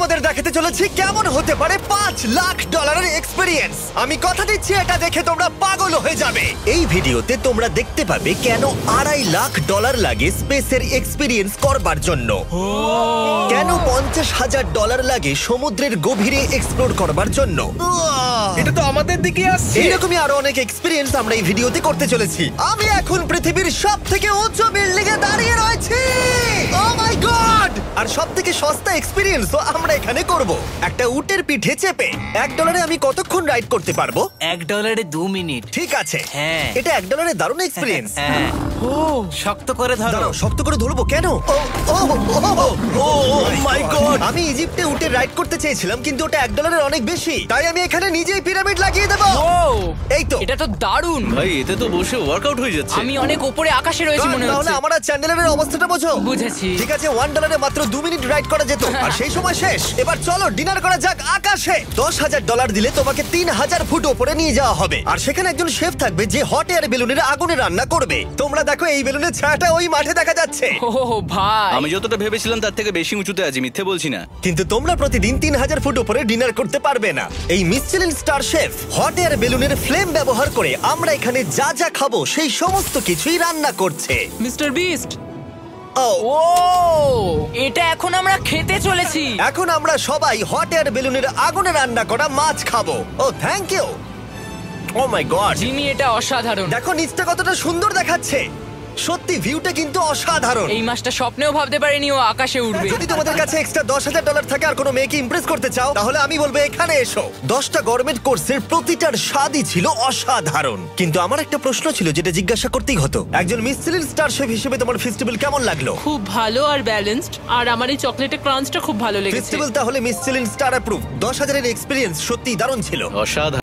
তোমাদের দেখাতে চলেছি কেমন হতে পারে $5 লাখ এক্সপিরিয়েন্স। আমি কথা দিচ্ছি এটা দেখে তোমরা পাগল হয়ে যাবে। এই ভিডিওতে তোমরা দেখতে পাবে কেন $2.5 লাখ লাগে স্পেসের এক্সপিরিয়েন্স করবার জন্য, কেন $50,000 লাগে সমুদ্রের গভীরে এক্সপ্লোর করবার জন্য। এটা তো আমাদের দিকে আসছে। এইরকমই আরো অনেক এক্সপিরিয়েন্স আমরা এই ভিডিওতে করতে চলেছি। আমি এখন পৃথিবীর সবথেকে উঁচু বিল্ডিং এ দাঁড়িয়ে রয়েছি। ও মাই গড! আর সবথেকে সস্তা এক্সপিরিয়েন্স তো আমরা এখানে করব, একটা উটের পিঠে চেপে। $1 আমি কতক্ষণ রাইড করতে পারবো? $1 2 মিনিট। ঠিক আছে, হ্যাঁ। এটা $1 দারুণ এক্সপিরিয়েন্স। হ্যাঁ। শক্ত করে ধরো। দাঁড়াও, শক্ত করে ধরবো কেন? ও মাই গড! আমি ইজিপ্টে উটে রাইড করতে চেয়েছিলাম, কিন্তু ওটা $1 অনেক বেশি, তাই আমি এখানে নিজেই পিরামিড লাগিয়ে দেবো। এই তো। এটা তো দারুণ। ভাই এতে তো বসে ওয়ার্কআউট হয়ে যাচ্ছে। আমি অনেক উপরে আকাশে রয়েছি মনে তাহলে হচ্ছে। আমার আর চ্যান্ডেলের অবস্থাটা বোঝো। বুঝেছি। ঠিক আছে, $1 মাত্র 2 মিনিট রাইড করা যেত, আর সেই সময় শেষ। এবার চলো ডিনার করা যাক আকাশে। $10,000 দিলে তোমাকে 3000 ফুট উপরে নিয়ে যাওয়া হবে, আর সেখানে একজন শেফ থাকবে যে হট এয়ার বেলুনের আগুনে রান্না করবে। তোমরা দেখো এই বেলুনের ছায়াটা ওই মাঠে দেখা যাচ্ছে। ও ভাই, আমি যতটা ভেবেছিলাম তার থেকে বেশি উঁচুতে আছি, মিথ্যে বলছি না। কিন্তু তোমরা প্রতিদিন 3000 ফুট উপরে ডিনার করতে পারবে না। এই Michelin star chef hot air বেলুনের ফ্লেম ব্যবহার করে আমরা এখানে যা যা খাবো সেই সমস্ত কিছুই রান্না করছে। Mister beast. ও ও, এটা এখন আমরা খেতে চলেছি। এখন আমরা সবাই হট এয়ার বেলুনের আগুনে রান্না করা মাছ খাবো। ও thank you. Oh my god, Jimmy, এটা অসাধারণ। দেখো নিচটা কতটা সুন্দর দেখাচ্ছে। সত্যি ভিউটা কিন্তু অসাধারণ। এই মাসটা স্বপ্নেও ভাবতে পারিনি ও আকাশে উঠবে। যদি তোমাদের কাছে এক্সট্রা $10,000 থাকে আর কোনো মেয়েকে ইমপ্রেস করতে চাও, তাহলে আমি বলবো এখানে এসো। 10টা গভর্নমেন্ট কোর্সের প্রতিটার স্বাদই ছিল অসাধারণ। কিন্তু আমার একটা প্রশ্ন ছিল যেটা জিজ্ঞাসা করতেই হতো, একজন মিশেলিন স্টার শেফ হিসেবে তোমার ফেস্টিভ্যাল কেমন লাগলো? খুব ভালো আর ব্যালেন্সড, আর আমার এই চকলেটের ক্রাঞ্চটা খুব ভালো লেগেছে। ফেস্টিভ্যাল তাহলে মিশেলিন স্টার অ্যাপ্রুভ। 10,000 এর এক্সপিরিয়েন্স সত্যিই দারুণ ছিল। অসাধারণ।